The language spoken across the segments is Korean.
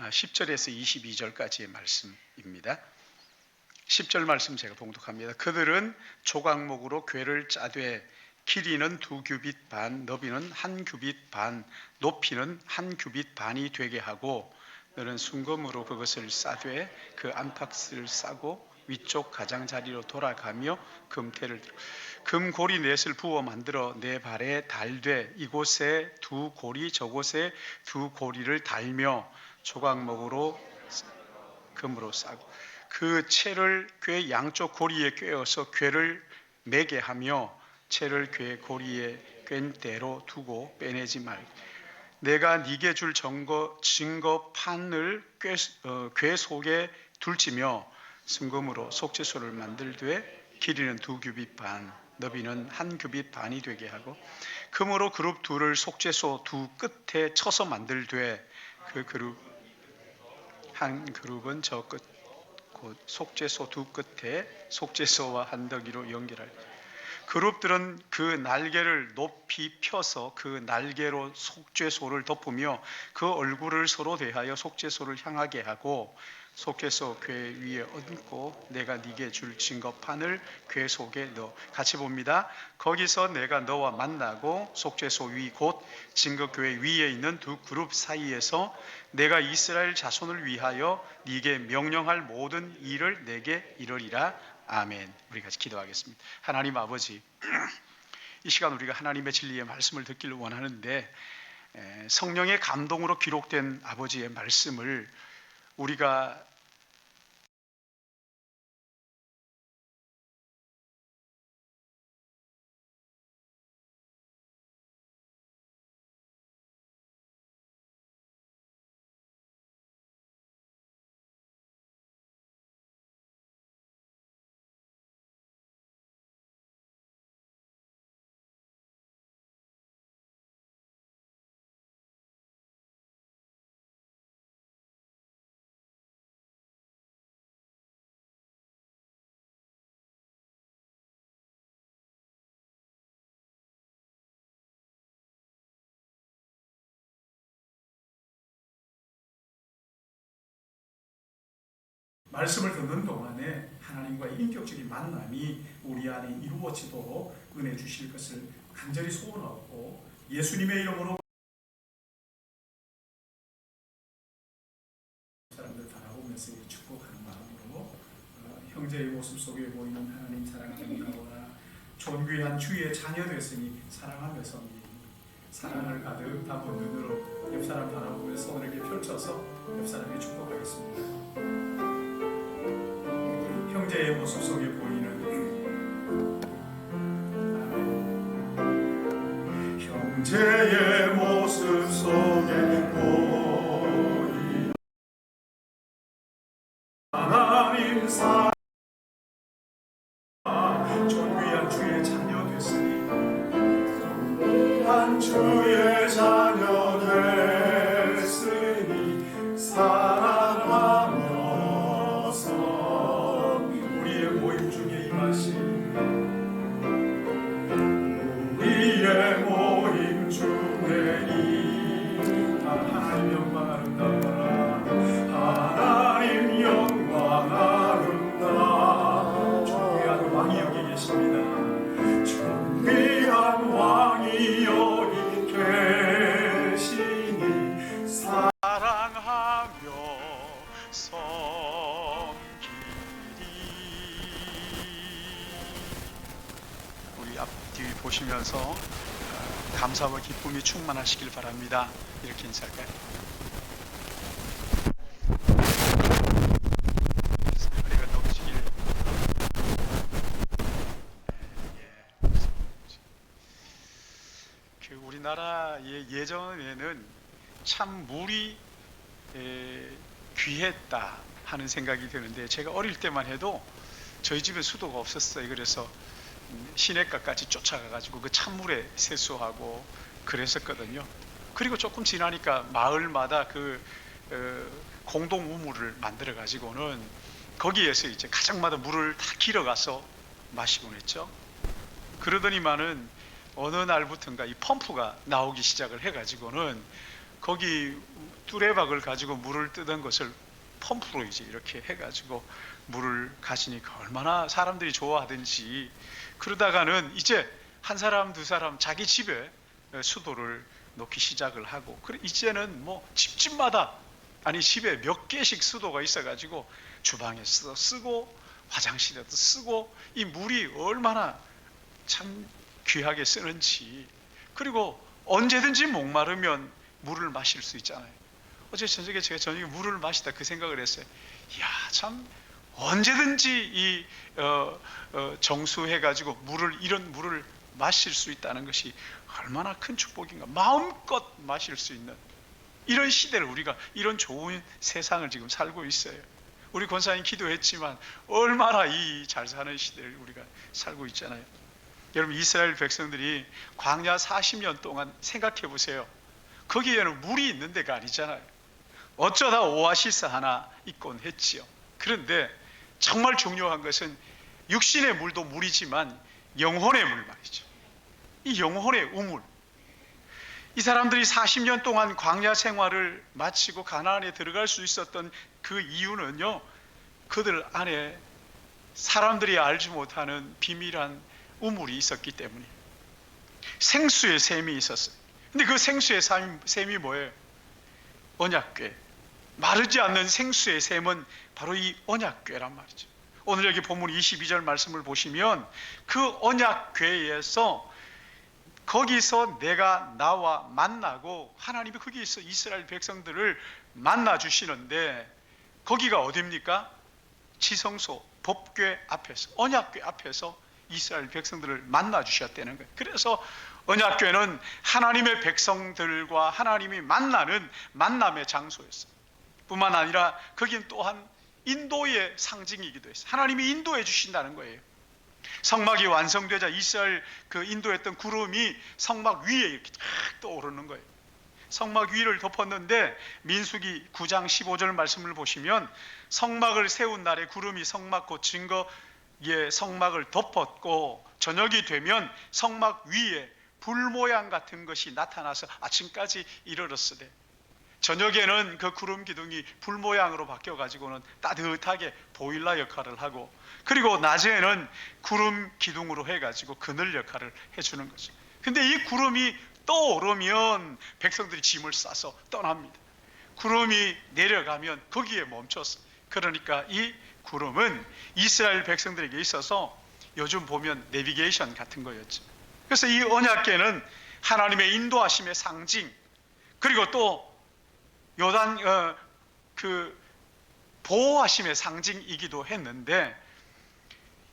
10절에서 22절까지의 말씀입니다. 10절 말씀 제가 봉독합니다. 그들은 조각목으로 궤를 짜되 길이는 2규빗 반, 너비는 1규빗 반, 높이는 1규빗 반이 되게 하고 너는 순금으로 그것을 싸되 그 안팎을 싸고 위쪽 가장자리로 돌아가며 금태를 들어 금고리 넷을 부어 만들어 내 발에 달되 이곳에 2고리 저곳에 2고리를 달며 조각목으로 금으로 싸고 그 채를 궤 양쪽 고리에 꿰어서 궤를 매게 하며 채를 궤 고리에 꿰인 대로 두고 빼내지 말고 내가 네게 줄 증거판을 궤 속에 둘지며 순금으로 속죄소를 만들되 길이는 2규빗 반 너비는 1규빗 반이 되게 하고 금으로 그룹 둘을 속죄소 두 끝에 쳐서 만들되 그 그룹 한 그룹은 저 끝 곧 속죄소 두 끝에 속죄소와 한더기로 연결할 그룹들은 그 날개를 높이 펴서 그 날개로 속죄소를 덮으며 그 얼굴을 서로 대하여 속죄소를 향하게 하고 속죄소 궤 위에 얹고 내가 네게 줄 증거판을 궤 속에 넣어 같이 봅니다. 거기서 내가 너와 만나고 속죄소 위 곧 증거궤 위에 있는 두 그룹 사이에서 내가 이스라엘 자손을 위하여 네게 명령할 모든 일을 내게 이르리라. 아멘. 우리 같이 기도하겠습니다. 하나님 아버지, 이 시간 우리가 하나님의 진리의 말씀을 듣기를 원하는데 성령의 감동으로 기록된 아버지의 말씀을 우리가 말씀을 듣는 동안에 하나님과의 인격적인 만남이 우리 안에 이루어지도록 은혜 주실 것을 간절히 소원하고 예수님의 이름으로 사람들 바라보면서 축복하는 마음으로 형제의 모습 속에 보이는 하나님 사랑하는 가오나 존귀한 주의 자녀 됐으니 사랑하면서 사랑을 가득 담은 눈으로 옆 사람 바라보며 손을 이렇게 펼쳐서 옆 사람에게 축복하겠습니다. 형제의 모습 속에 보이는 형제의 모습 속에 보이는 하나님 사랑 존귀한 주의 자녀 됐으니 존귀한 주의 자녀 됐으니 사랑하면서 우리의 모임 중에 임하신 우리의 모임 중에 하나님 영광 아름다워라 하나님 영광 아름다워 존귀한 왕이 여기 계십니다. 존귀한 왕이 여기 계시니 사랑하며 섬기리. 우리 앞뒤 보시면서 감사와 기쁨이 충만하시길 바랍니다. 이렇게 인사할까요? 허리가 넘치길. 우리나라의 예전에는 참 물이 귀했다 하는 생각이 드는데 제가 어릴 때만 해도 저희 집에 수도가 없었어요. 그래서 시내가까지 쫓아가가지고 그 찬물에 세수하고 그랬었거든요. 그리고 조금 지나니까 마을마다 그 공동 우물을 만들어 가지고는 거기에서 이제 가정마다 물을 다 길어가서 마시곤 했죠. 그러더니만은 어느 날부턴가 이 펌프가 나오기 시작을 해가지고는 거기 뚜레박을 가지고 물을 뜨던 것을 펌프로 이제 이렇게 해가지고 물을 가지니까 얼마나 사람들이 좋아하든지. 그러다가는 이제 한 사람 두 사람 자기 집에 수도를 놓기 시작을 하고, 그래 이제는 뭐 집집마다, 아니 집에 몇 개씩 수도가 있어가지고 주방에서 쓰고 화장실에도 쓰고, 이 물이 얼마나 참 귀하게 쓰는지. 그리고 언제든지 목마르면 물을 마실 수 있잖아요. 어제 저녁에 제가 물을 마시다 그 생각을 했어요. 이야, 참 언제든지 이 정수해가지고 이런 물을 마실 수 있다는 것이 얼마나 큰 축복인가. 마음껏 마실 수 있는 이런 시대를, 우리가 이런 좋은 세상을 지금 살고 있어요. 우리 권사님 기도했지만 얼마나 이 잘 사는 시대를 우리가 살고 있잖아요. 여러분, 이스라엘 백성들이 광야 40년 동안 생각해 보세요. 거기에는 물이 있는 데가 아니잖아요. 어쩌다 오아시스 하나 있곤 했지요. 그런데 정말 중요한 것은 육신의 물도 물이지만 영혼의 물 말이죠. 이 영혼의 우물. 이 사람들이 40년 동안 광야 생활을 마치고 가나안에 들어갈 수 있었던 그 이유는요, 그들 안에 사람들이 알지 못하는 비밀한 우물이 있었기 때문이에요. 생수의 샘이 있었어요. 근데 그 생수의 샘이 뭐예요? 언약궤. 마르지 않는 생수의 샘은 바로 이 언약궤란 말이죠. 오늘 여기 본문 22절 말씀을 보시면 그 언약궤에서, 거기서 내가 나와 만나고, 하나님이 거기에서 이스라엘 백성들을 만나 주시는데, 거기가 어디입니까? 지성소, 법궤 앞에서, 언약궤 앞에서 이스라엘 백성들을 만나 주셨다는 거예요. 그래서 언약궤는 하나님의 백성들과 하나님이 만나는 만남의 장소였어요. 뿐만 아니라 거기는 또한 인도의 상징이기도 했어요. 하나님이 인도해 주신다는 거예요. 성막이 완성되자 이스라엘 그 인도했던 구름이 성막 위에 이렇게 쫙 떠오르는 거예요. 성막 위를 덮었는데, 민수기 9장 15절 말씀을 보시면 성막을 세운 날에 구름이 성막 곧 증거의 성막을 덮었고, 저녁이 되면 성막 위에 불 모양 같은 것이 나타나서 아침까지 이르렀으되, 저녁에는 그 구름 기둥이 불 모양으로 바뀌어 가지고는 따뜻하게 보일러 역할을 하고, 그리고 낮에는 구름 기둥으로 해가지고 그늘 역할을 해주는 거죠. 근데 이 구름이 떠오르면 백성들이 짐을 싸서 떠납니다. 구름이 내려가면 거기에 멈췄어. 그러니까 이 구름은 이스라엘 백성들에게 있어서 요즘 보면 내비게이션 같은 거였죠. 그래서 이 언약궤는 하나님의 인도하심의 상징, 그리고 또 요단 보호하심의 상징이기도 했는데,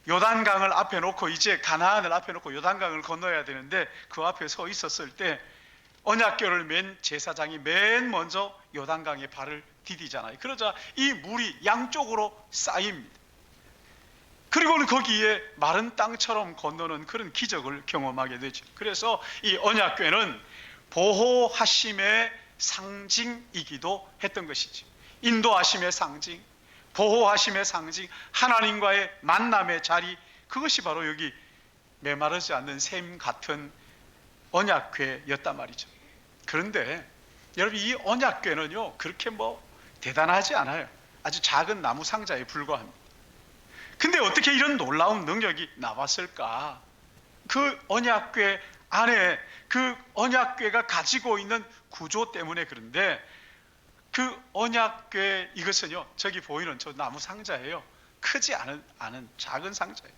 요단강을 앞에 놓고, 이제 가나안을 앞에 놓고 요단강을 건너야 되는데, 그 앞에 서 있었을 때 언약궤를 맨 제사장이 맨 먼저 요단강에 발을 디디잖아요. 그러자 이 물이 양쪽으로 쌓입니다. 그리고는 거기에 마른 땅처럼 건너는 그런 기적을 경험하게 되죠. 그래서 이 언약궤는 보호하심의 상징이기도 했던 것이지. 인도하심의 상징, 보호하심의 상징, 하나님과의 만남의 자리, 그것이 바로 여기 메마르지 않는 샘 같은 언약궤였단 말이죠. 그런데 여러분, 이 언약궤는요 그렇게 뭐 대단하지 않아요. 아주 작은 나무 상자에 불과합니다. 근데 어떻게 이런 놀라운 능력이 나왔을까? 그 언약궤 안에, 그 언약궤가 가지고 있는 구조 때문에. 그런데 그 언약궤, 이것은요 저기 보이는 저 나무 상자예요. 크지 않은 작은 상자예요.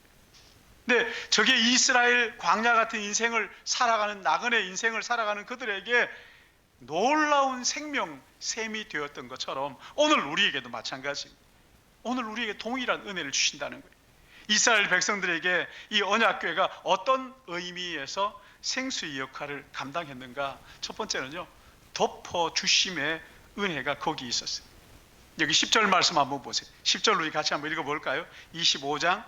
근데 저게 이스라엘 광야 같은 인생을 살아가는, 나그네 인생을 살아가는 그들에게 놀라운 생명 샘이 되었던 것처럼 오늘 우리에게도 마찬가지입니다. 오늘 우리에게 동일한 은혜를 주신다는 거예요. 이스라엘 백성들에게 이 언약궤가 어떤 의미에서 생수의 역할을 감당했는가? 첫 번째는요, 덮어주심의 은혜가 거기 있었어요. 여기 10절 말씀 한번 보세요. 10절 우리 같이 한번 읽어볼까요? 25장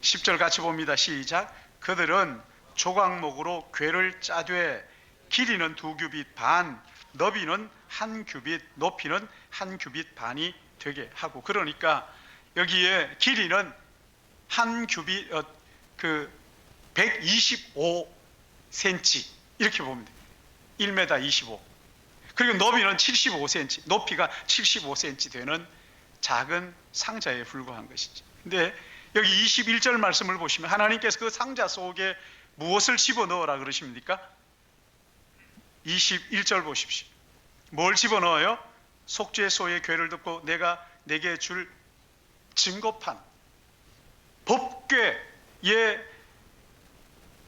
10절 같이 봅니다. 시작. 그들은 조각목으로 궤를 짜되 길이는 2규빗 반, 너비는 1규빗, 높이는 1규빗 반이 되게 하고. 그러니까 여기에 길이는 1규빗, 125cm 이렇게 보면 돼요. 1m 25. 그리고 너비는 75cm, 높이가 75cm 되는 작은 상자에 불과한 것이죠. 근데 여기 21절 말씀을 보시면 하나님께서 그 상자 속에 무엇을 집어넣으라 그러십니까? 21절 보십시오. 뭘 집어넣어요? 속죄소의 궤를 듣고 내가 내게 줄 증거판, 법궤에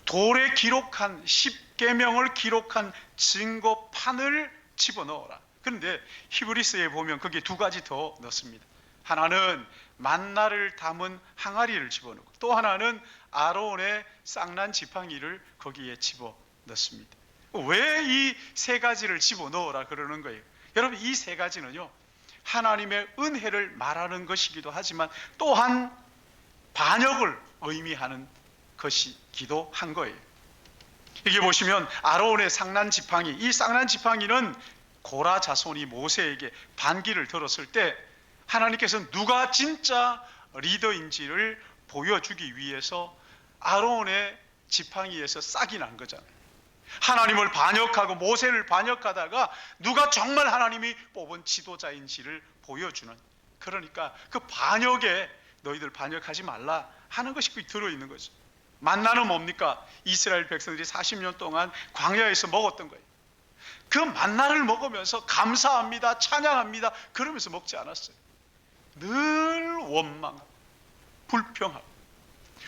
돌에 기록한 10계명을 기록한 증거판을 집어넣어라. 그런데 히브리서에 보면 거기에 두 가지 더 넣습니다. 하나는 만나를 담은 항아리를 집어넣고 또 하나는 아론의 쌍난 지팡이를 거기에 집어넣습니다. 왜 이 세 가지를 집어넣으라 그러는 거예요? 여러분, 이 세 가지는요, 하나님의 은혜를 말하는 것이기도 하지만 또한 반역을 의미하는 것이기도 한 거예요. 여기 보시면 아론의 쌍난 지팡이, 이 쌍난 지팡이는 고라 자손이 모세에게 반기를 들었을 때 하나님께서는 누가 진짜 리더인지를 보여주기 위해서 아론의 지팡이에서 싹이 난 거잖아요. 하나님을 반역하고 모세를 반역하다가 누가 정말 하나님이 뽑은 지도자인지를 보여주는, 그러니까 그 반역에 너희들 반역하지 말라 하는 것이 들어있는 거죠. 만나는 뭡니까? 이스라엘 백성들이 40년 동안 광야에서 먹었던 거예요. 그 만나를 먹으면서 감사합니다, 찬양합니다 그러면서 먹지 않았어요. 늘 원망하고 불평하고,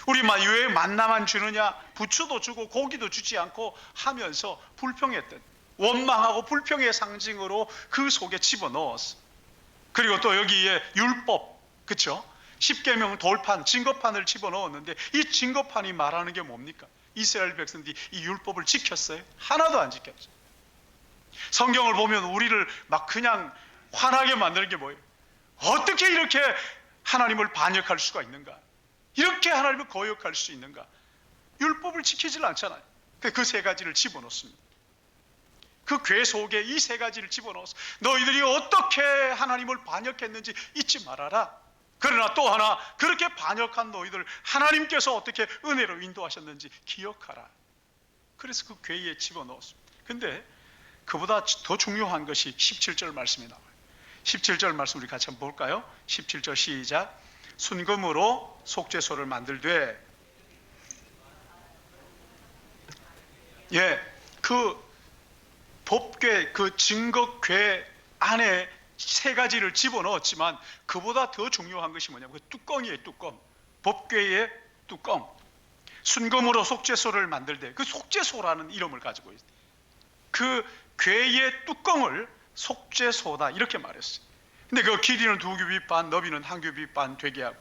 우리 왜 만나만 주느냐, 부추도 주고 고기도 주지 않고 하면서 불평했던, 원망하고 불평의 상징으로 그 속에 집어넣었어. 그리고 또 여기에 율법, 그렇죠? 10계명 돌판, 증거판을 집어넣었는데 이 증거판이 말하는 게 뭡니까? 이스라엘 백성들이 이 율법을 지켰어요? 하나도 안 지켰어요. 성경을 보면 우리를 막 그냥 화나게 만드는 게 뭐예요? 어떻게 이렇게 하나님을 반역할 수가 있는가? 이렇게 하나님을 거역할 수 있는가? 율법을 지키질 않잖아요. 그 세 가지를 집어넣습니다. 그 궤 속에 이 세 가지를 집어넣어서 너희들이 어떻게 하나님을 반역했는지 잊지 말아라. 그러나 또 하나, 그렇게 반역한 너희들 하나님께서 어떻게 은혜로 인도하셨는지 기억하라. 그래서 그 궤에 집어넣었습니다. 근데 그보다 더 중요한 것이 17절 말씀에 나와요. 17절 말씀 우리 같이 한번 볼까요? 17절 시작. 순금으로 속죄소를 만들되, 그 법궤, 그 증거궤 안에 세 가지를 집어넣었지만 그보다 더 중요한 것이 뭐냐면 그 뚜껑이에요. 뚜껑. 법궤의 뚜껑. 순금으로 속죄소를 만들되, 그 속죄소라는 이름을 가지고 있어요. 그 궤의 뚜껑을 속죄소다 이렇게 말했어요. 근데 그 길이는 2규빗 반, 너비는 1규빗 반 되게 하고,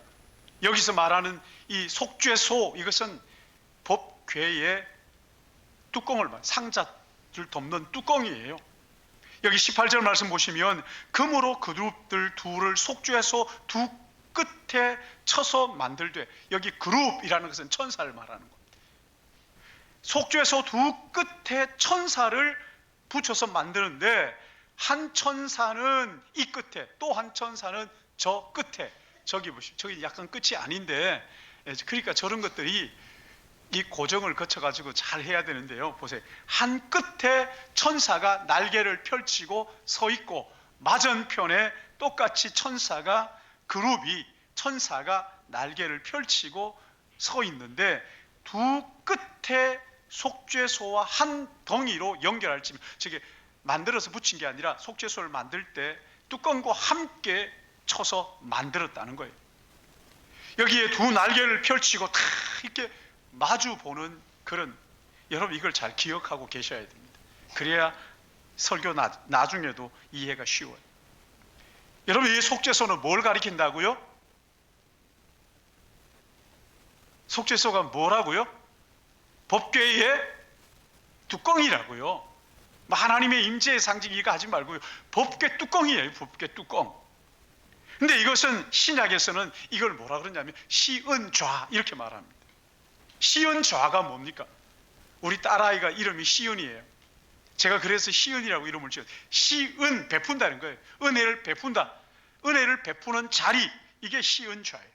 여기서 말하는 이 속죄소, 이것은 법궤의 뚜껑을 말해요. 상자를 덮는 뚜껑이에요. 여기 18절 말씀 보시면 금으로 그룹들 둘을 속죄소 두 끝에 쳐서 만들되, 여기 그룹이라는 것은 천사를 말하는 겁니다. 속죄소 두 끝에 천사를 붙여서 만드는데, 한 천사는 이 끝에, 또 한 천사는 저 끝에. 저기 보시죠. 저기 약간 끝이 아닌데, 그러니까 저런 것들이 이 고정을 거쳐가지고 잘 해야 되는데요. 보세요. 한 끝에 천사가 날개를 펼치고 서 있고, 맞은편에 똑같이 천사가, 그룹이 천사가 날개를 펼치고 서 있는데, 두 끝에 속죄소와 한 덩이로 연결할 지, 저게 만들어서 붙인 게 아니라 속죄소를 만들 때 뚜껑과 함께 쳐서 만들었다는 거예요. 여기에 두 날개를 펼치고 다 이렇게 마주 보는 그런, 여러분 이걸 잘 기억하고 계셔야 됩니다. 그래야 설교 나중에도 이해가 쉬워요. 여러분, 이 속죄소는 뭘 가리킨다고요? 속죄소가 뭐라고요? 법궤의 뚜껑이라고요. 하나님의 임재의 상징 이거 하지 말고요. 법궤 뚜껑이에요. 법궤 뚜껑. 근데 이것은 신약에서는 이걸 뭐라 그러냐면 시은좌 이렇게 말합니다. 시은좌가 뭡니까? 우리 딸아이가 이름이 시은이에요. 제가 그래서 시은이라고 이름을 지었어요. 시은, 베푼다는 거예요. 은혜를 베푼다. 은혜를 베푸는 자리, 이게 시은좌예요.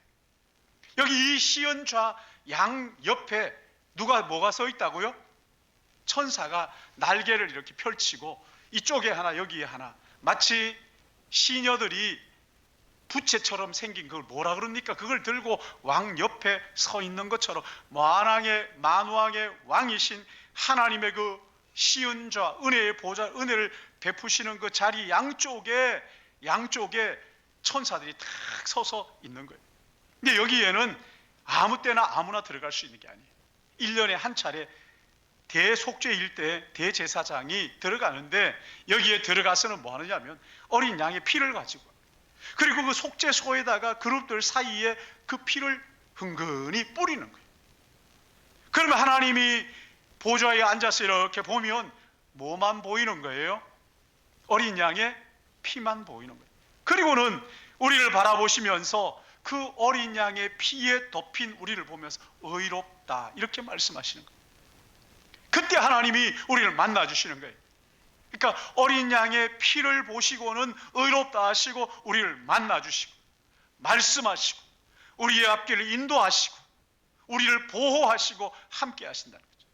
여기 이 시은좌 양 옆에 누가 뭐가 서 있다고요? 천사가 날개를 이렇게 펼치고 이쪽에 하나 여기에 하나, 마치 시녀들이 부채처럼 생긴 그걸 뭐라 그럽니까? 그걸 들고 왕 옆에 서 있는 것처럼 만왕의 왕이신 하나님의 그 시은좌, 은혜의 보좌, 은혜를 베푸시는 그 자리 양쪽에 천사들이 탁 서서 있는 거예요. 근데 여기에는 아무 때나 아무나 들어갈 수 있는 게 아니에요. 1년에 한 차례 대속죄일 때 대제사장이 들어가는데, 여기에 들어가서는 뭐 하느냐면 어린 양의 피를 가지고, 그리고 그 속죄소에다가 그룹들 사이에 그 피를 흥건히 뿌리는 거예요. 그러면 하나님이 보좌에 앉아서 이렇게 보면 뭐만 보이는 거예요? 어린 양의 피만 보이는 거예요. 그리고는 우리를 바라보시면서 그 어린 양의 피에 덮인 우리를 보면서 의롭다, 이렇게 말씀하시는 거예요. 그때 하나님이 우리를 만나주시는 거예요. 그러니까 어린 양의 피를 보시고는 의롭다 하시고 우리를 만나주시고 말씀하시고 우리의 앞길을 인도하시고 우리를 보호하시고 함께 하신다는 거죠.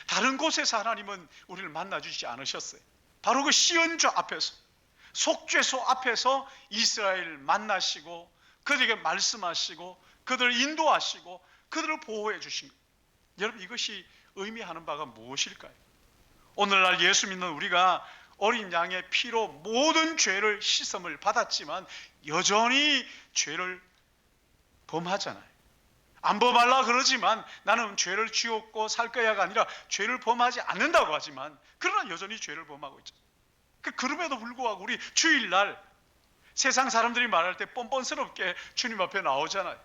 다른 곳에서 하나님은 우리를 만나주시지 않으셨어요. 바로 그 시온좌 앞에서, 속죄소 앞에서 이스라엘을 만나시고 그들에게 말씀하시고 그들을 인도하시고 그들을 보호해 주신 거예요. 여러분, 이것이 의미하는 바가 무엇일까요? 오늘날 예수 믿는 우리가 어린 양의 피로 모든 죄를 씻음을 받았지만 여전히 죄를 범하잖아요. 안 범하려 그러지만 나는 죄를 지었고 살 거야가 아니라 죄를 범하지 않는다고 하지만 그러나 여전히 죄를 범하고 있죠. 그럼에도 불구하고 우리 주일날 세상 사람들이 말할 때 뻔뻔스럽게 주님 앞에 나오잖아요.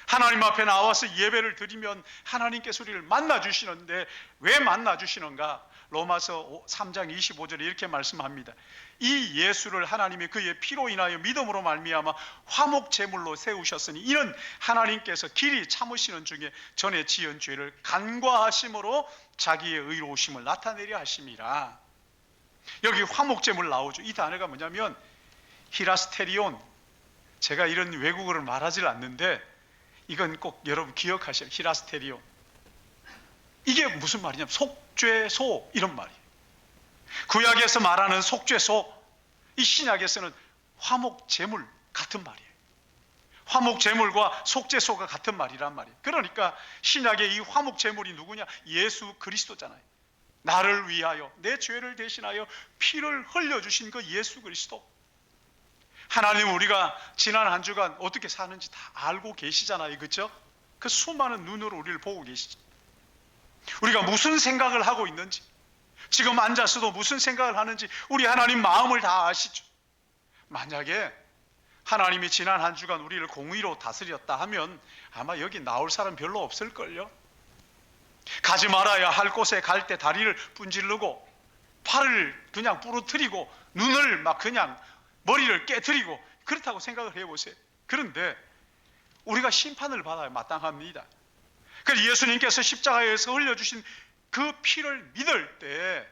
하나님 앞에 나와서 예배를 드리면 하나님께서 우리를 만나주시는데 왜 만나주시는가? 로마서 3장 25절에 이렇게 말씀합니다. 이 예수를 하나님이 그의 피로 인하여 믿음으로 말미암아 화목제물로 세우셨으니 이는 하나님께서 길이 참으시는 중에 전에 지은 죄를 간과하심으로 자기의 의로우심을 나타내려 하심이라. 여기 화목제물 나오죠. 이 단어가 뭐냐면 히라스테리온. 제가 이런 외국어를 말하지 않는데 이건 꼭 여러분 기억하셔야 해요. 히라스테리온. 이게 무슨 말이냐면 속죄소, 이런 말이에요. 구약에서 말하는 속죄소, 이 신약에서는 화목제물 같은 말이에요. 화목제물과 속죄소가 같은 말이란 말이에요. 그러니까 신약의 이 화목제물이 누구냐? 예수 그리스도잖아요. 나를 위하여 내 죄를 대신하여 피를 흘려주신 그 예수 그리스도. 하나님은 우리가 지난 한 주간 어떻게 사는지 다 알고 계시잖아요. 그렇죠? 그 수많은 눈으로 우리를 보고 계시죠. 우리가 무슨 생각을 하고 있는지, 지금 앉아서도 무슨 생각을 하는지 우리 하나님 마음을 다 아시죠. 만약에 하나님이 지난 한 주간 우리를 공의로 다스렸다 하면 아마 여기 나올 사람 별로 없을걸요. 가지 말아야 할 곳에 갈 때 다리를 분질르고 팔을 그냥 부러뜨리고 눈을 막 그냥 머리를 깨트리고 그렇다고 생각을 해보세요. 그런데 우리가 심판을 받아야 마땅합니다. 그래서 예수님께서 십자가에서 흘려주신 그 피를 믿을 때,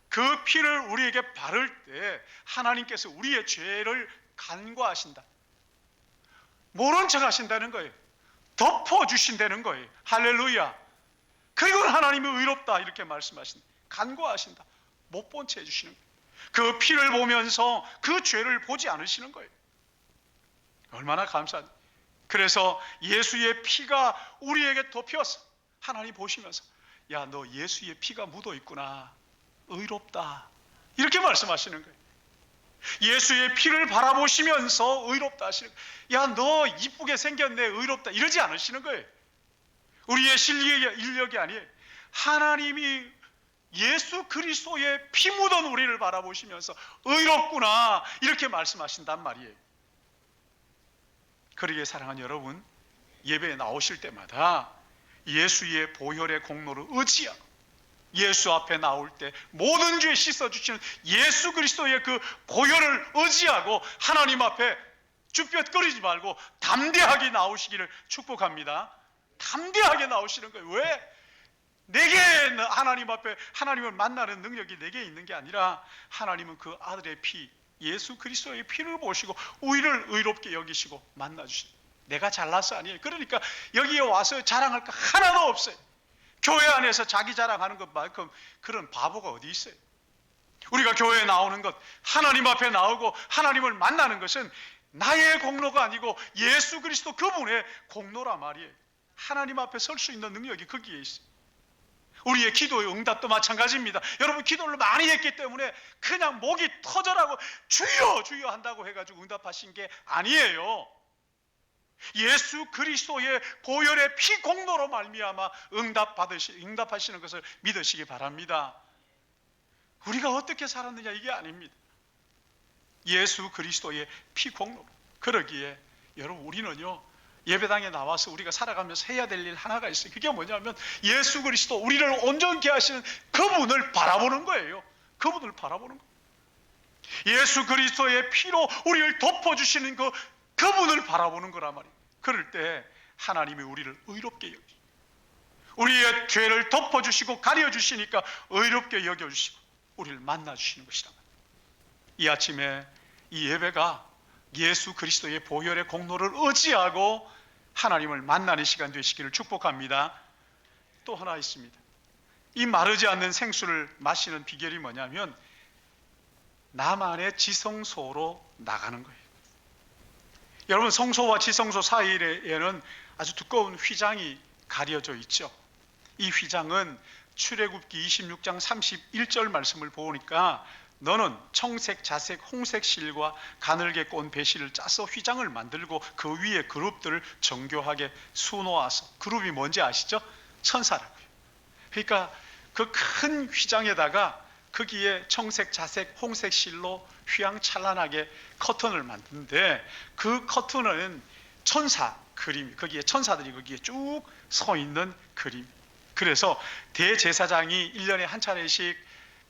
그 피를 우리에게 바를 때 하나님께서 우리의 죄를 간과하신다. 모른 척 하신다는 거예요. 덮어주신다는 거예요. 할렐루야. 그리고 하나님이 의롭다 이렇게 말씀하신다. 간과하신다. 못 본 채 해주시는 거예요. 그 피를 보면서 그 죄를 보지 않으시는 거예요. 얼마나 감사합니다. 그래서 예수의 피가 우리에게 덮여서 하나님 보시면서 야, 너 예수의 피가 묻어 있구나. 의롭다. 이렇게 말씀하시는 거예요. 예수의 피를 바라보시면서 의롭다 하시는 거예요. 야, 너 이쁘게 생겼네. 의롭다. 이러지 않으시는 거예요. 우리의 인력이 아니에요. 하나님이 예수 그리스도의 피 묻은 우리를 바라보시면서 의롭구나. 이렇게 말씀하신단 말이에요. 그러기에 사랑하는 여러분, 예배에 나오실 때마다 예수의 보혈의 공로를 의지하고 예수 앞에 나올 때 모든 죄 씻어주시는 예수 그리스도의 그 보혈을 의지하고 하나님 앞에 쭈뼛거리지 말고 담대하게 나오시기를 축복합니다. 담대하게 나오시는 거예요. 왜? 내게 하나님 앞에 하나님을 만나는 능력이 내게 있는 게 아니라 하나님은 그 아들의 피, 예수 그리스도의 피를 보시고 우리를 의롭게 여기시고 만나주시는, 내가 잘나서 아니에요. 그러니까 여기에 와서 자랑할 거 하나도 없어요. 교회 안에서 자기 자랑하는 것만큼 그런 바보가 어디 있어요? 우리가 교회에 나오는 것, 하나님 앞에 나오고 하나님을 만나는 것은 나의 공로가 아니고 예수 그리스도 그분의 공로라 말이에요. 하나님 앞에 설 수 있는 능력이 거기에 있어요. 우리의 기도의 응답도 마찬가지입니다. 여러분 기도를 많이 했기 때문에 그냥 목이 터져라고 주여 주여 한다고 해가지고 응답하신 게 아니에요. 예수 그리스도의 보혈의 피 공로로 말미암아 응답하시는 것을 믿으시기 바랍니다. 우리가 어떻게 살았느냐 이게 아닙니다. 예수 그리스도의 피 공로. 그러기에 여러분 우리는요, 예배당에 나와서 우리가 살아가면서 해야 될 일 하나가 있어요. 그게 뭐냐면 예수 그리스도, 우리를 온전케 하시는 그분을 바라보는 거예요. 그분을 바라보는 거예요. 예수 그리스도의 피로 우리를 덮어주시는 그분을 바라보는 거란 말이에요. 그럴 때 하나님이 우리를 의롭게 여기시고 우리의 죄를 덮어주시고 가려주시니까 의롭게 여겨주시고 우리를 만나주시는 것이란 말이에요. 이 아침에 이 예배가 예수 그리스도의 보혈의 공로를 의지하고 하나님을 만나는 시간 되시기를 축복합니다. 또 하나 있습니다. 이 마르지 않는 생수를 마시는 비결이 뭐냐면 나만의 지성소로 나가는 거예요. 여러분 성소와 지성소 사이에는 아주 두꺼운 휘장이 가려져 있죠. 이 휘장은 출애굽기 26장 31절 말씀을 보니까 너는 청색, 자색, 홍색 실과 가늘게 꼰 배실을 짜서 휘장을 만들고 그 위에 그룹들을 정교하게 수놓아서, 그룹이 뭔지 아시죠? 천사라고요. 그러니까 그 큰 휘장에다가 거기에 청색, 자색, 홍색 실로 휘황찬란하게 커튼을 만드는데 그 커튼은 천사 그림, 거기에 천사들이 거기에 쭉 서 있는 그림. 그래서 대제사장이 1년에 한 차례씩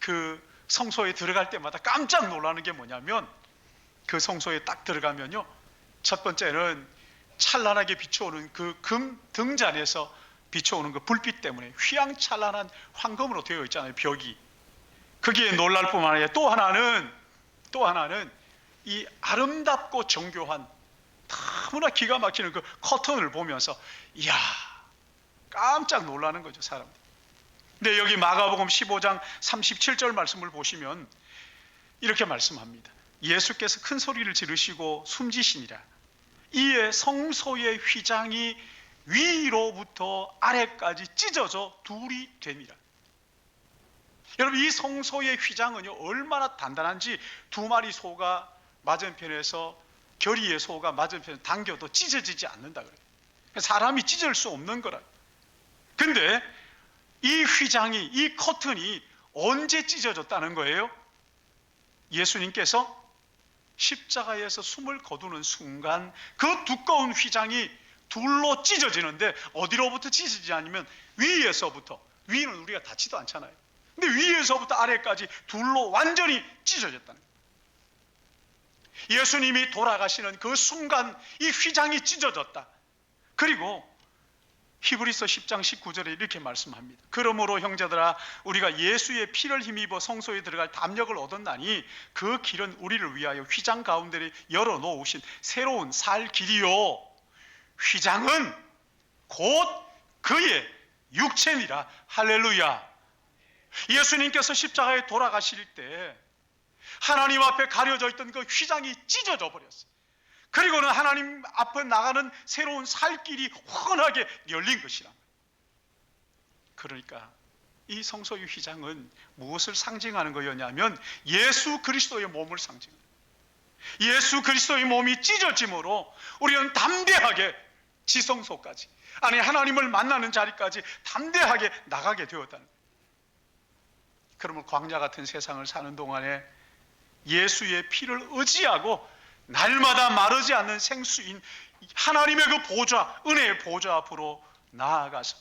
그 성소에 들어갈 때마다 깜짝 놀라는 게 뭐냐면 그 성소에 딱 들어가면요, 첫 번째는 찬란하게 비춰오는 그 금 등잔에서 비춰오는 그 불빛 때문에 휘황찬란한 황금으로 되어 있잖아요, 벽이. 거기에 놀랄 뿐만 아니라 또 하나는 이 아름답고 정교한 너무나 기가 막히는 그 커튼을 보면서 이야, 깜짝 놀라는 거죠, 사람들이. 근데 여기 마가복음 15장 37절 말씀을 보시면 이렇게 말씀합니다. 예수께서 큰 소리를 지르시고 숨지시니라. 이에 성소의 휘장이 위로부터 아래까지 찢어져 둘이 됩니다. 여러분 이 성소의 휘장은요 얼마나 단단한지 두 마리 소가 맞은편에서, 결의의 소가 맞은편에 당겨도 찢어지지 않는다 그래요. 사람이 찢을 수 없는 거라. 근데 이 휘장이, 이 커튼이 언제 찢어졌다는 거예요? 예수님께서 십자가에서 숨을 거두는 순간 그 두꺼운 휘장이 둘로 찢어지는데 어디로부터 찢어지지 않으면 위에서부터, 위는 우리가 닿지도 않잖아요. 근데 위에서부터 아래까지 둘로 완전히 찢어졌다는 거예요. 예수님이 돌아가시는 그 순간 이 휘장이 찢어졌다. 그리고 히브리서 10장 19절에 이렇게 말씀합니다. 그러므로 형제들아 우리가 예수의 피를 힘입어 성소에 들어갈 담력을 얻었나니 그 길은 우리를 위하여 휘장 가운데를 열어놓으신 새로운 살 길이요 휘장은 곧 그의 육체니라. 할렐루야. 예수님께서 십자가에 돌아가실 때 하나님 앞에 가려져 있던 그 휘장이 찢어져 버렸어요. 그리고는 하나님 앞에 나가는 새로운 살 길이 훤하게 열린 것이라. 그러니까 이 성소의 휘장은 무엇을 상징하는 거였냐면 예수 그리스도의 몸을 상징합니다. 예수 그리스도의 몸이 찢어짐으로 우리는 담대하게 지성소까지, 아니 하나님을 만나는 자리까지 담대하게 나가게 되었다는 거예요. 그러면 광야 같은 세상을 사는 동안에 예수의 피를 의지하고 날마다 마르지 않는 생수인 하나님의 그 보좌, 은혜의 보좌 앞으로 나아가서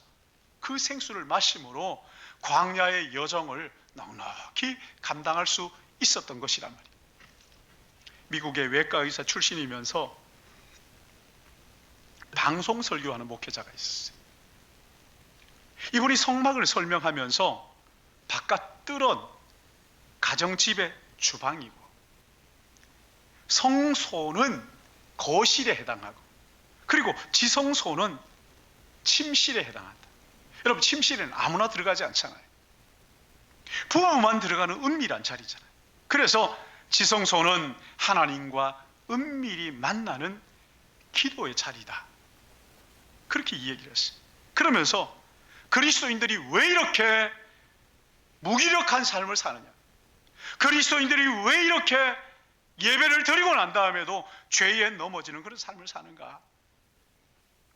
그 생수를 마심으로 광야의 여정을 넉넉히 감당할 수 있었던 것이란 말이에요. 미국의 외과 의사 출신이면서 방송 설교하는 목회자가 있었어요. 이분이 성막을 설명하면서 바깥 뜰은 가정집의 주방이고 성소는 거실에 해당하고 그리고 지성소는 침실에 해당한다. 여러분, 침실에는 아무나 들어가지 않잖아요. 부부만 들어가는 은밀한 자리잖아요. 그래서 지성소는 하나님과 은밀히 만나는 기도의 자리다, 그렇게 이 얘기를 했어요. 그러면서 그리스도인들이 왜 이렇게 무기력한 삶을 사느냐, 그리스도인들이 왜 이렇게 예배를 드리고 난 다음에도 죄에 넘어지는 그런 삶을 사는가,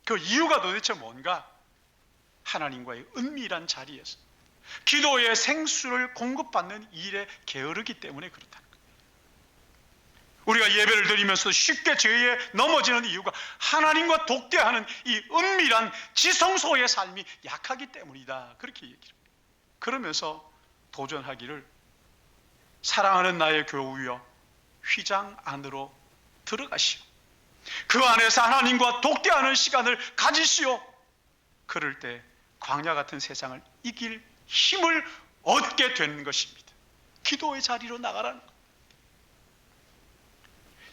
그 이유가 도대체 뭔가? 하나님과의 은밀한 자리에서 기도의 생수를 공급받는 일에 게으르기 때문에 그렇다는 거예요. 우리가 예배를 드리면서 쉽게 죄에 넘어지는 이유가 하나님과 독대하는 이 은밀한 지성소의 삶이 약하기 때문이다, 그렇게 얘기를 합니다. 그러면서 도전하기를, 사랑하는 나의 교우여, 휘장 안으로 들어가시오. 그 안에서 하나님과 독대하는 시간을 가지시오. 그럴 때 광야 같은 세상을 이길 힘을 얻게 되는 것입니다. 기도의 자리로 나가라는 것.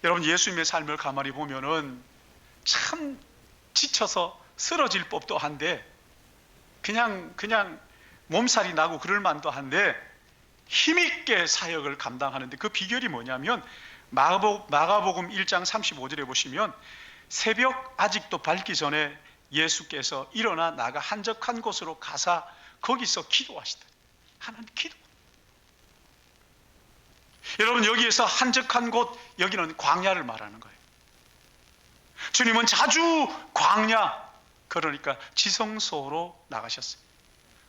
여러분, 예수님의 삶을 가만히 보면은 참 지쳐서 쓰러질 법도 한데, 그냥 몸살이 나고 그럴 만도 한데 힘있게 사역을 감당하는데, 그 비결이 뭐냐면 마가복음 1장 35절에 보시면 새벽 아직도 밝기 전에 예수께서 일어나 나가 한적한 곳으로 가사 거기서 기도하시다. 하나님 기도. 여러분, 여기에서 한적한 곳, 여기는 광야를 말하는 거예요. 주님은 자주 광야, 그러니까 지성소로 나가셨어요.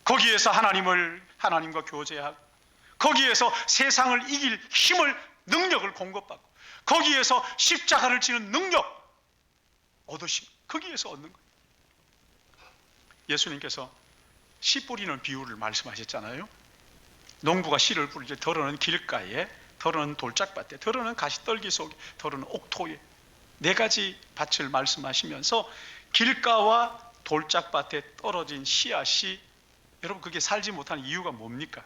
거기에서 하나님과 교제하고, 거기에서 세상을 이길 힘을, 능력을 공급받고, 거기에서 십자가를 지는 능력 얻으시고, 거기에서 얻는 거예요. 예수님께서 씨 뿌리는 비유를 말씀하셨잖아요. 농부가 씨를 뿌릴 때 더러는 길가에, 더러는 돌짝밭에, 더러는 가시떨기 속에, 더러는 옥토에, 네 가지 밭을 말씀하시면서 길가와 돌짝밭에 떨어진 씨앗이, 여러분, 그게 살지 못하는 이유가 뭡니까?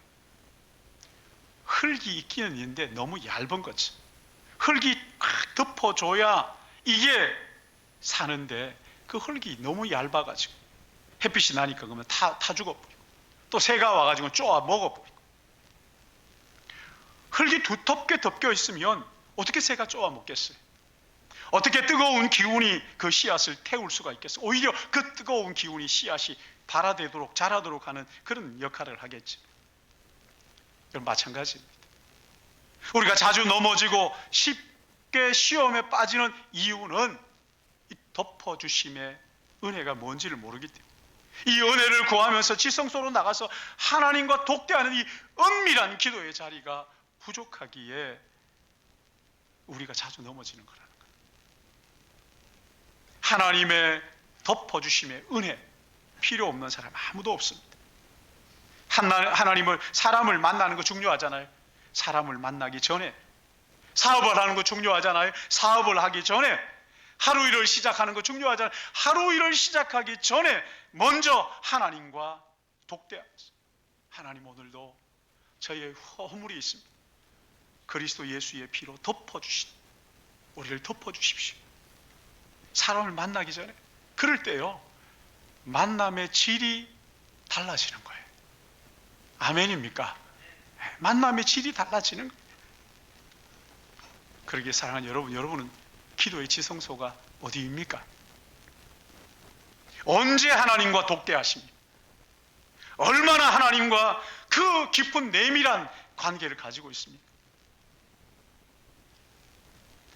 흙이 있기는 있는데 너무 얇은 거죠. 흙이 꽉 덮어줘야 이게 사는데, 그 흙이 너무 얇아가지고 햇빛이 나니까 그러면 타 죽어버리고, 또 새가 와가지고 쪼아 먹어버리고. 흙이 두텁게 덮여 있으면 어떻게 새가 쪼아 먹겠어요? 어떻게 뜨거운 기운이 그 씨앗을 태울 수가 있겠어요? 오히려 그 뜨거운 기운이 씨앗이 발아되도록, 자라도록 하는 그런 역할을 하겠죠. 여러분, 마찬가지입니다. 우리가 자주 넘어지고 쉽게 시험에 빠지는 이유는 이 덮어주심의 은혜가 뭔지를 모르기 때문에, 이 은혜를 구하면서 지성소로 나가서 하나님과 독대하는 이 은밀한 기도의 자리가 부족하기에 우리가 자주 넘어지는 거라는 거예요. 하나님의 덮어주심의 은혜 필요 없는 사람 아무도 없습니다. 하나님을, 사람을 만나는 거 중요하잖아요. 사람을 만나기 전에 사업을 하는 거 중요하잖아요. 사업을 하기 전에 하루 일을 시작하는 거 중요하잖아요. 하루 일을 시작하기 전에 먼저 하나님과 독대하면서, 하나님, 오늘도 저의 허물이 있습니다. 그리스도 예수의 피로 덮어주신, 우리를 덮어주십시오. 사람을 만나기 전에, 그럴 때요, 만남의 질이 달라지는 거예요. 아멘입니까? 만남의 질이 달라지는 거예요. 그러기에 사랑하는 여러분은 기도의 지성소가 어디입니까? 언제 하나님과 독대하십니까? 얼마나 하나님과 그 깊은 내밀한 관계를 가지고 있습니까?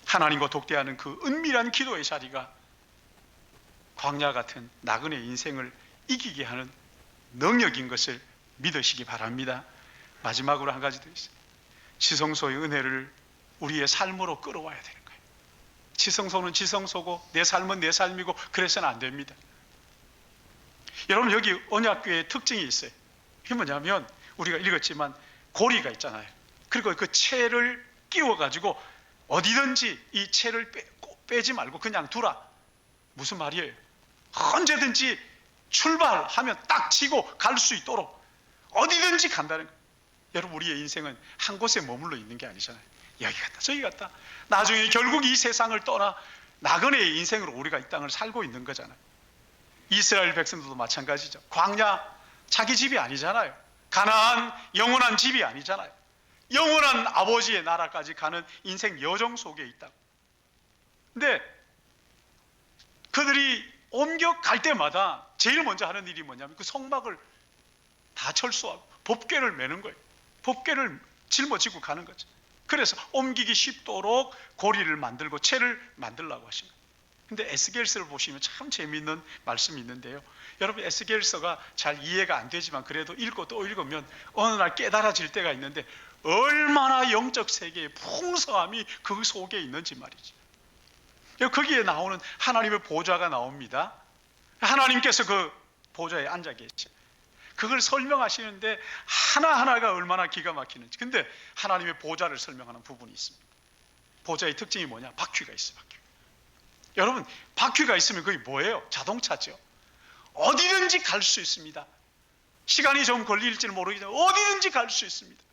하나님과 독대하는 그 은밀한 기도의 자리가 광야 같은 나그네 인생을 이기게 하는 능력인 것을 믿으시기 바랍니다. 마지막으로 한 가지 더 있어요. 지성소의 은혜를 우리의 삶으로 끌어와야 되는 거예요. 지성소는 지성소고 내 삶은 내 삶이고 그래서는 안 됩니다. 여러분, 여기 언약궤의 특징이 있어요. 그게 뭐냐면, 우리가 읽었지만 고리가 있잖아요. 그리고 그 채를 끼워가지고 어디든지 이 채를 빼지 말고 그냥 두라. 무슨 말이에요? 언제든지 출발하면 딱 치고 갈 수 있도록 어디든지 간다는 거예요. 여러분, 우리의 인생은 한 곳에 머물러 있는 게 아니잖아요. 여기 갔다 저기 갔다. 나중에 결국 이 세상을 떠나 나그네의 인생으로 우리가 이 땅을 살고 있는 거잖아요. 이스라엘 백성들도 마찬가지죠. 광야 자기 집이 아니잖아요. 가나안 영원한 집이 아니잖아요. 영원한 아버지의 나라까지 가는 인생 여정 속에 있다고. 근데 그들이 옮겨갈 때마다 제일 먼저 하는 일이 뭐냐면 그 성막을 다 철수하고 법궤를 매는 거예요. 법궤를 짊어지고 가는 거죠. 그래서 옮기기 쉽도록 고리를 만들고 채를 만들라고 하신 거예요. 근데 에스겔서를 보시면 참 재미있는 말씀이 있는데요. 여러분, 에스겔서가 잘 이해가 안 되지만 그래도 읽고 또 읽으면 어느 날 깨달아질 때가 있는데 얼마나 영적 세계의 풍성함이 그 속에 있는지 말이죠. 거기에 나오는 하나님의 보좌가 나옵니다. 하나님께서 그 보좌에 앉아 계셔. 그걸 설명하시는데 하나하나가 얼마나 기가 막히는지. 근데 하나님의 보좌를 설명하는 부분이 있습니다. 보좌의 특징이 뭐냐? 바퀴가 있어요. 바퀴. 여러분, 바퀴가 있으면 그게 뭐예요? 자동차죠. 어디든지 갈 수 있습니다. 시간이 좀 걸릴지는 모르겠지만 어디든지 갈 수 있습니다.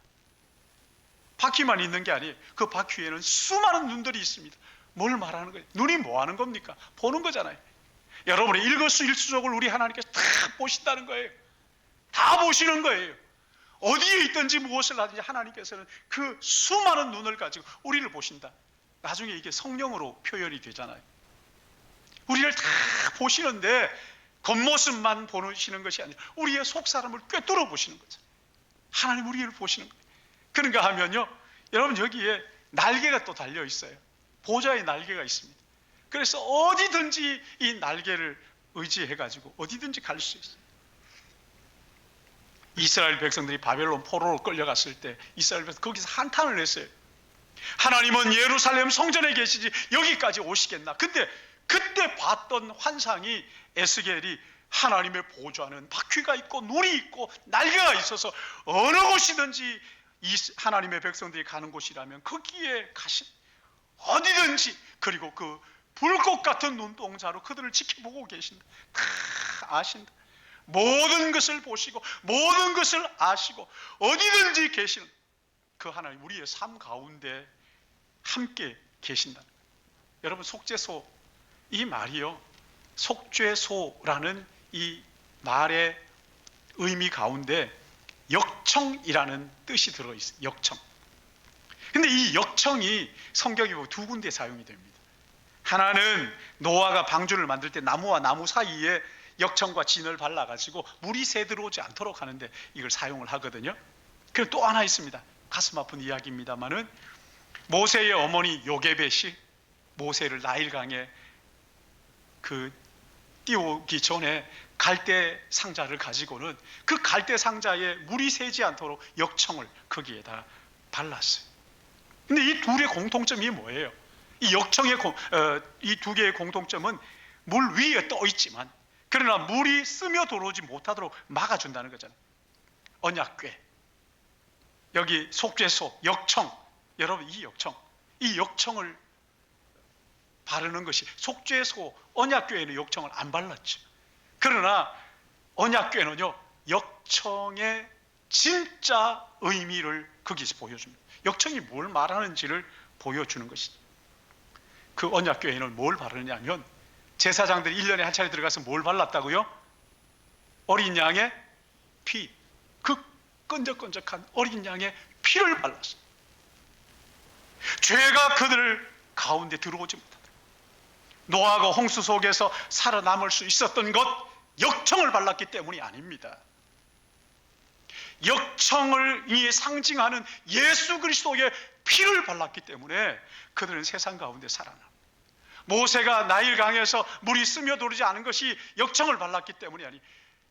바퀴만 있는 게 아니에요. 그 바퀴에는 수많은 눈들이 있습니다. 뭘 말하는 거예요? 눈이 뭐 하는 겁니까? 보는 거잖아요. 여러분의 일거수일투족을 우리 하나님께서 다 보신다는 거예요. 다 보시는 거예요. 어디에 있든지 무엇을 하든지 하나님께서는 그 수많은 눈을 가지고 우리를 보신다. 나중에 이게 성령으로 표현이 되잖아요. 우리를 다 보시는데 겉모습만 보시는 것이 아니라 우리의 속사람을 꿰뚫어 보시는 거죠. 하나님 우리를 보시는 거예요. 그런가 하면요, 여러분 여기에 날개가 또 달려 있어요. 보좌의 날개가 있습니다. 그래서 어디든지 이 날개를 의지해가지고 어디든지 갈 수 있어요. 이스라엘 백성들이 바벨론 포로로 끌려갔을 때 이스라엘 백성 거기서 한탄을 했어요. 하나님은 예루살렘 성전에 계시지 여기까지 오시겠나? 근데 그때 봤던 환상이 에스겔이 하나님의 보좌는 바퀴가 있고 눈이 있고 날개가 있어서 어느 곳이든지 이 하나님의 백성들이 가는 곳이라면 거기에 가신, 어디든지, 그리고 그 불꽃 같은 눈동자로 그들을 지켜보고 계신다. 다 아신다. 모든 것을 보시고 모든 것을 아시고 어디든지 계시는 그 하나님, 우리의 삶 가운데 함께 계신다. 여러분, 속죄소, 이 말이요, 속죄소라는 이 말의 의미 가운데 역청이라는 뜻이 들어있어요. 역청. 근데 이 역청이 성경에 보면 두 군데 사용이 됩니다. 하나는 노아가 방주를 만들 때 나무와 나무 사이에 역청과 진을 발라가지고 물이 새 들어오지 않도록 하는데 이걸 사용을 하거든요. 그리고 또 하나 있습니다. 가슴 아픈 이야기입니다만은 모세의 어머니 요게벳이 모세를 나일강에 띄우기 전에 갈대 상자를 가지고는 그 갈대 상자에 물이 새지 않도록 역청을 거기에다 발랐어요. 근데 이 둘의 공통점이 뭐예요? 이 역청의 이 두 개의 공통점은 물 위에 떠 있지만 그러나 물이 스며 들어오지 못하도록 막아준다는 거잖아요. 언약궤, 여기 속죄소, 역청. 여러분, 이 역청을 바르는 것이, 속죄소, 언약궤에는 역청을 안 발랐죠. 그러나 언약궤는요, 역청의 진짜 의미를 거기서 보여줍니다. 역청이 뭘 말하는지를 보여주는 것이죠. 그 언약궤에는 뭘 바르냐면 제사장들이 1년에 한 차례 들어가서 뭘 발랐다고요? 어린 양의 피, 그 끈적끈적한 어린 양의 피를 발랐어요. 죄가 그들 가운데 들어오지 못하다. 노아가 홍수 속에서 살아남을 수 있었던 것, 역청을 발랐기 때문이 아닙니다. 역청을 상징하는 예수 그리스도의 피를 발랐기 때문에 그들은 세상 가운데 살아납니다. 모세가 나일강에서 물이 스며들지 않은 것이 역청을 발랐기 때문이 아니,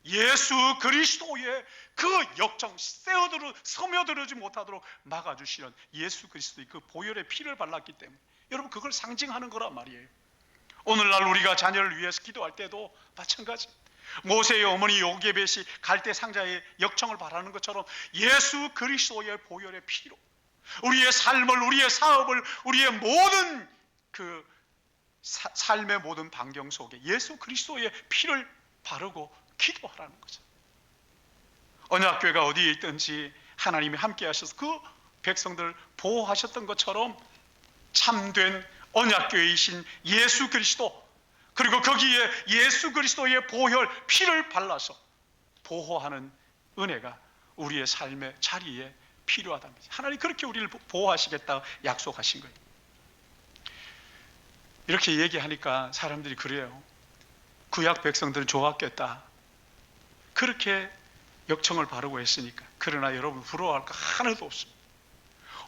예수 그리스도의 그 역청, 스며들지 못하도록 막아주시는 예수 그리스도의 그 보혈의 피를 발랐기 때문에, 여러분, 그걸 상징하는 거란 말이에요. 오늘날 우리가 자녀를 위해서 기도할 때도 마찬가지. 모세의 어머니 요게벳이 갈대 상자에 역청을 바라는 것처럼 예수 그리스도의 보혈의 피로 우리의 삶을, 우리의 사업을, 우리의 모든 삶의 모든 반경 속에 예수 그리스도의 피를 바르고 기도하라는 거죠. 언약궤가 어디에 있든지 하나님이 함께 하셔서 그 백성들을 보호하셨던 것처럼 참된 언약궤이신 예수 그리스도, 그리고 거기에 예수 그리스도의 보혈, 피를 발라서 보호하는 은혜가 우리의 삶의 자리에 필요하답니다. 하나님 그렇게 우리를 보호하시겠다 약속하신 거예요. 이렇게 얘기하니까 사람들이 그래요. 구약 백성들은 좋았겠다. 그렇게 역청을 바르고 했으니까. 그러나 여러분 부러워할 거 하나도 없습니다.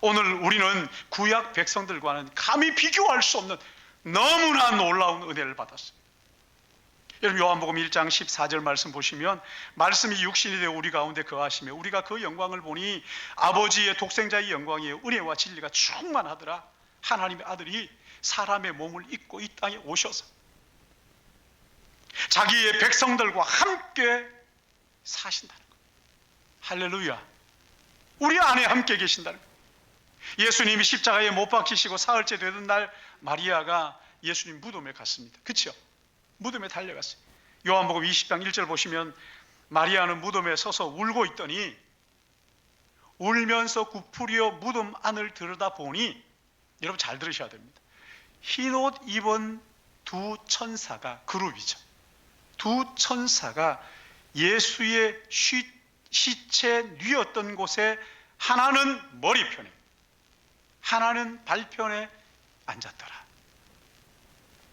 오늘 우리는 구약 백성들과는 감히 비교할 수 없는 너무나 놀라운 은혜를 받았습니다. 여러분 요한복음 1장 14절 말씀 보시면 말씀이 육신이 되어 우리 가운데 거하시며 우리가 그 영광을 보니 아버지의 독생자의 영광이에요. 은혜와 진리가 충만하더라. 하나님의 아들이 사람의 몸을 입고 이 땅에 오셔서 자기의 백성들과 함께 사신다는 거예요. 할렐루야. 우리 안에 함께 계신다는 거예요. 예수님이 십자가에 못 박히시고 사흘째 되던 날 마리아가 예수님 무덤에 갔습니다. 그렇죠? 무덤에 달려갔어요. 요한복음 20장 1절 보시면 마리아는 무덤에 서서 울고 있더니 울면서 굽으려 무덤 안을 들여다보니, 여러분 잘 들으셔야 됩니다. 흰옷 입은 두 천사가, 그룹이죠. 두 천사가 예수의 시체 뉘었던 곳에 하나는 머리편에 하나는 발편에 앉았더라.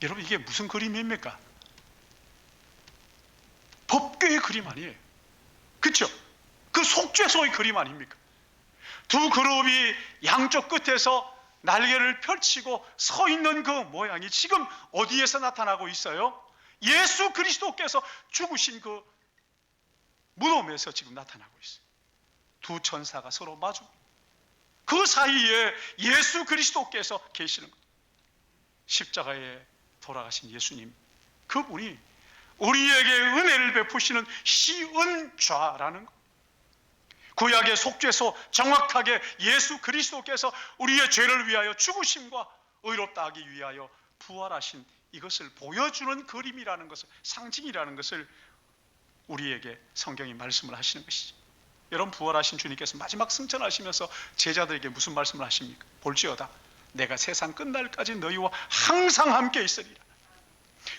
여러분 이게 무슨 그림입니까? 법궤의 그림 아니에요. 그렇죠? 그 속죄소의 그림 아닙니까? 두 그룹이 양쪽 끝에서 날개를 펼치고 서 있는 그 모양이 지금 어디에서 나타나고 있어요? 예수 그리스도께서 죽으신 그 무덤에서 지금 나타나고 있어요. 두 천사가 서로 마주, 그 사이에 예수 그리스도께서 계시는 거예요. 십자가에 돌아가신 예수님, 그분이 우리에게 은혜를 베푸시는 시은좌라는 것. 구약의 속죄소, 정확하게 예수 그리스도께서 우리의 죄를 위하여 죽으심과 의롭다 하기 위하여 부활하신 이것을 보여주는 그림이라는 것을, 상징이라는 것을 우리에게 성경이 말씀을 하시는 것이죠. 여러분 부활하신 주님께서 마지막 승천하시면서 제자들에게 무슨 말씀을 하십니까? 볼지어다 내가 세상 끝날까지 너희와 항상 함께 있으리라.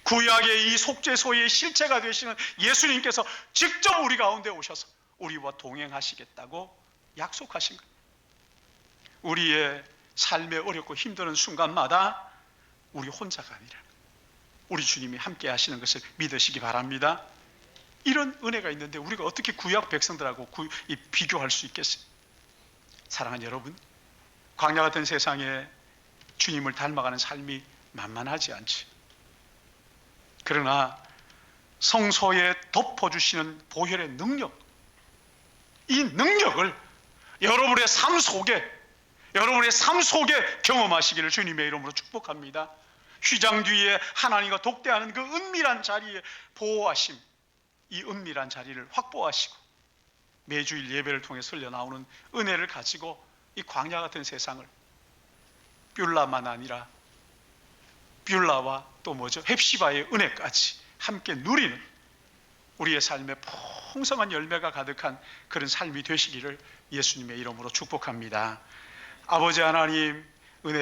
구약의 이 속죄소의 실체가 되시는 예수님께서 직접 우리 가운데 오셔서 우리와 동행하시겠다고 약속하신 거예요. 우리의 삶에 어렵고 힘든 순간마다 우리 혼자가 아니라 우리 주님이 함께 하시는 것을 믿으시기 바랍니다. 이런 은혜가 있는데 우리가 어떻게 구약 백성들하고 비교할 수 있겠어요? 사랑하는 여러분, 광야 같은 세상에 주님을 닮아가는 삶이 만만하지 않지. 그러나 성소에 덮어주시는 보혈의 능력, 이 능력을 여러분의 삶 속에 경험하시기를 주님의 이름으로 축복합니다. 휘장 뒤에 하나님과 독대하는 그 은밀한 자리에 보호하심, 이 은밀한 자리를 확보하시고 매주일 예배를 통해 흘려 나오는 은혜를 가지고 이 광야 같은 세상을 뷸라만 아니라 뷸라와 또 헵시바의 은혜까지 함께 누리는 우리의 삶에 풍성한 열매가 가득한 그런 삶이 되시기를 예수님의 이름으로 축복합니다. 아버지 하나님, 은혜를